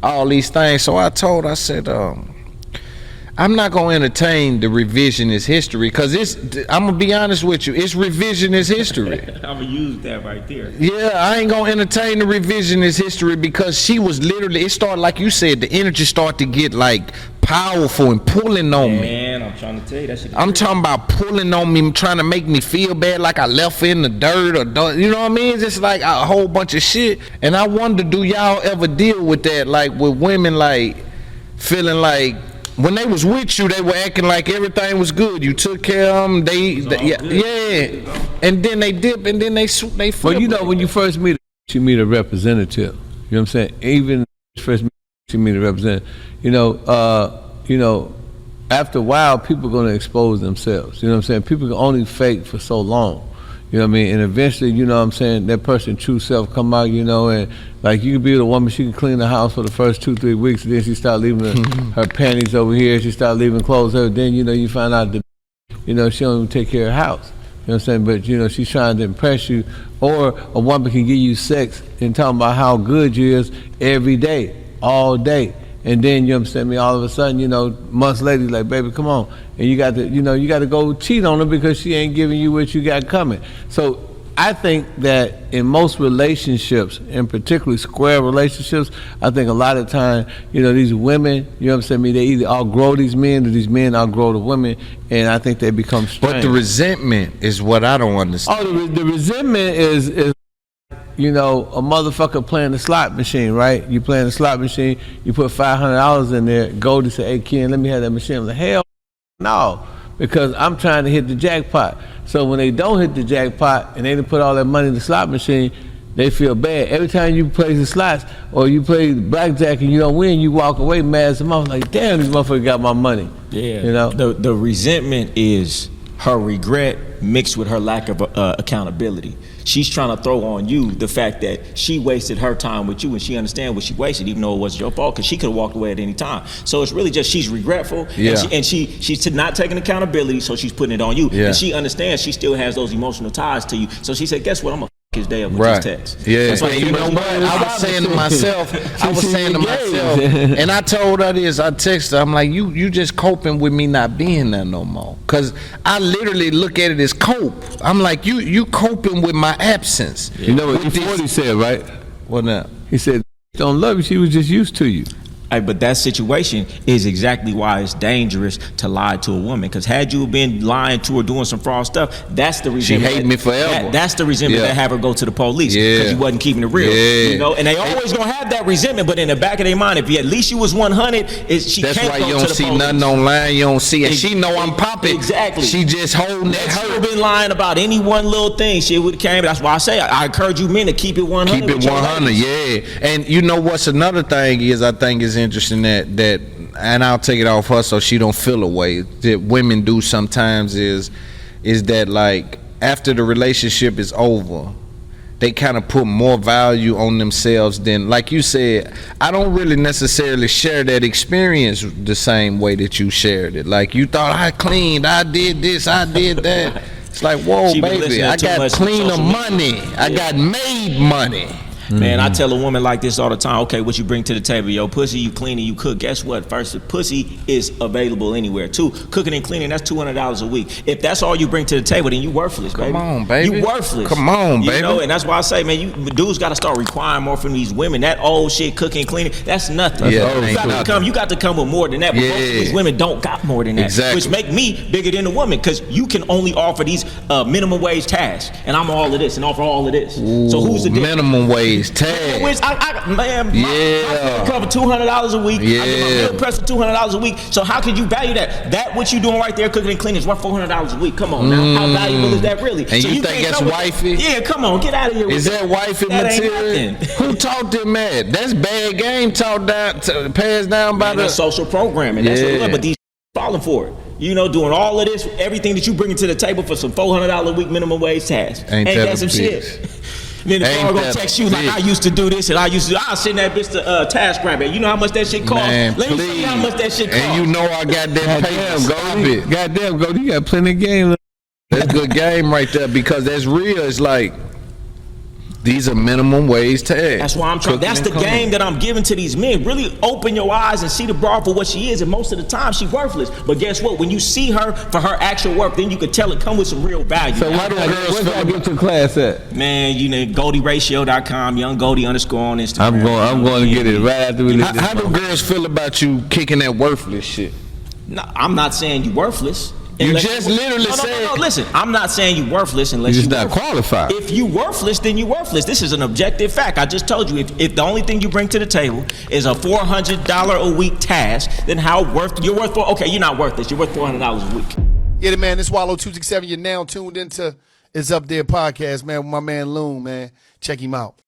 all these things. So I said, I'm not gonna entertain the revisionist history, because I'm gonna be honest with you, it's revisionist history. I'm gonna use that right there. Yeah, I ain't gonna entertain the revisionist history, because she was literally, it started like you said, the energy started to get like powerful and pulling on me. Man, I'm trying to tell you that shit. I'm talking about pulling on me, trying to make me feel bad, like I left in the dirt, or you know what I mean? It's just like a whole bunch of shit. And I wonder, do y'all ever deal with that, like with women, like feeling like when they was with you, they were acting like everything was good. You took care of them. Yeah. And then they dip, and then they flip. Well, you know, when you first meet, you meet a representative. You know what I'm saying? Even first meet, you meet a representative. You know, after a while, people are gonna expose themselves. You know what I'm saying? People can only fake for so long. You know what I mean? And eventually, you know what I'm saying, that person's true self come out, you know, and like you can be with a woman, she can clean the house for the first 2-3 weeks, and then she start leaving her panties over here, she start leaving clothes over, then, you know, you find out that, you know, she don't even take care of the house. You know what I'm saying? But, you know, she's trying to impress you. Or a woman can give you sex and talking about how good you is every day, all day. And then, you know what I'm saying, all of a sudden, you know, months later, like, baby, come on. And you got to, you know, you got to go cheat on her because she ain't giving you what you got coming. So I think that in most relationships, and particularly square relationships, I think a lot of time, you know, these women, you know what I'm saying, they either outgrow these men or these men outgrow the women, and I think they become strange. But the resentment is what I don't understand. Oh, the resentment is, you know, a motherfucker playing the slot machine, right? You playing the slot machine, you put $500 in there, Goldie say, hey, Ken, let me have that machine. I'm like, hell no, because I'm trying to hit the jackpot. So when they don't hit the jackpot and they didn't put all that money in the slot machine, they feel bad. Every time you play the slots or you play blackjack and you don't win, you walk away mad as a motherfucker, like, damn, this motherfucker got my money. Yeah, you know? The resentment is her regret mixed with her lack of accountability. She's trying to throw on you the fact that she wasted her time with you, and she understands what she wasted, even though it wasn't your fault, because she could have walked away at any time. So it's really just she's regretful, and she's not taking accountability, so she's putting it on you. And she understands she still has those emotional ties to you. So she said, guess what, I'm gonna his day up with this text. Yeah, you know what? I was saying to myself, and I told her this, I texted her, I'm like, you just coping with me not being there no more. Cause I literally look at it as cope. I'm like, you coping with my absence. You know what he said, right? What now? He said, don't love you, she was just used to you. But that situation is exactly why it's dangerous to lie to a woman. Because had you been lying to her, doing some fraud stuff, that's the resentment. She hate me forever. That's the resentment that have her go to the police because you wasn't keeping it real. You know, and they always gonna have that resentment. But in the back of their mind, if at least you was 100, she that's can't why go you to don't the see police. nothing online. You don't see it. She know I'm popping. Exactly. She just holding that hurt. She been lying about any one little thing. She would have came. That's why I say I encourage you men to keep it 100. Keep it 100. Yeah. And you know what's another thing is I think is interesting that and I'll take it off her so she don't feel away that women do sometimes is that like after the relationship is over, they kind of put more value on themselves than, like you said, I don't really necessarily share that experience the same way that you shared it. Like you thought I cleaned, I did this, I did that. It's like, whoa, baby, I got cleaner money, I got made money. Man, I tell a woman like this all the time, okay, what you bring to the table? Yo, pussy, you clean and you cook. Guess what? First, the pussy is available anywhere. Two, cooking and cleaning, that's $200 a week. If that's all you bring to the table, then you worthless, baby. Come on, baby. You worthless. Come on, baby. You know, and that's why I say, man, dudes got to start requiring more from these women. That old shit, cooking, cleaning, that's nothing. Yeah, you got to come with more than that. But most of these women don't got more than that. Exactly. Which make me bigger than the woman, because you can only offer these minimum wage tasks. And I'm all of this and offer all of this. Ooh, so who's the difference? Minimum wage tasks. I cover $200 a week. Yeah. I get my meal press for $200 a week. So how could you value that? That what you doing right there, cooking and cleaning, is worth $400 a week. Come on now, how valuable is that really? And so you think that's wifey? Yeah, come on, get out of here. Is that wifey material? Who taught them that? That's bad game taught down, passed down by the social programming. That's what, but these falling for it. You know, doing all of this, everything that you bring to the table for some $400 a week minimum wage task. Ain't that some shit? Then the girl gonna text you like, I used to do this and I'll send that bitch to Task Rabbit. You know how much that shit cost? Man, Let me see how much that shit cost. And you know I got that paper. Goddamn, Goldie, you got plenty of game. That's good game right there, because that's real. It's like These are minimum wage tags. That's why I'm trying. Cooking That's the and cleaning. game that I'm giving to these men. Really open your eyes and see the broad for what she is. And most of the time, she's worthless. But guess what? When you see her for her actual work, then you can tell it come with some real value. So why do girls Where feel can I get your class at? Man, you know, GoldieRatio.com, YoungGoldie_ on Instagram. I'm going to get it right after we leave this. How do girls feel about you kicking that worthless shit? No, I'm not saying you worthless. You just literally no, said. No, listen, I'm not saying you worthless unless You're you just not qualified. If you worthless, then you worthless. This is an objective fact. I just told you, if the only thing you bring to the table is a $400 a week task, then you're worth okay, you're not worth this. You're worth $400 a week. Yeah, man, this Wallow 267. You're now tuned into It's Up There podcast, man, with my man Loon, man. Check him out.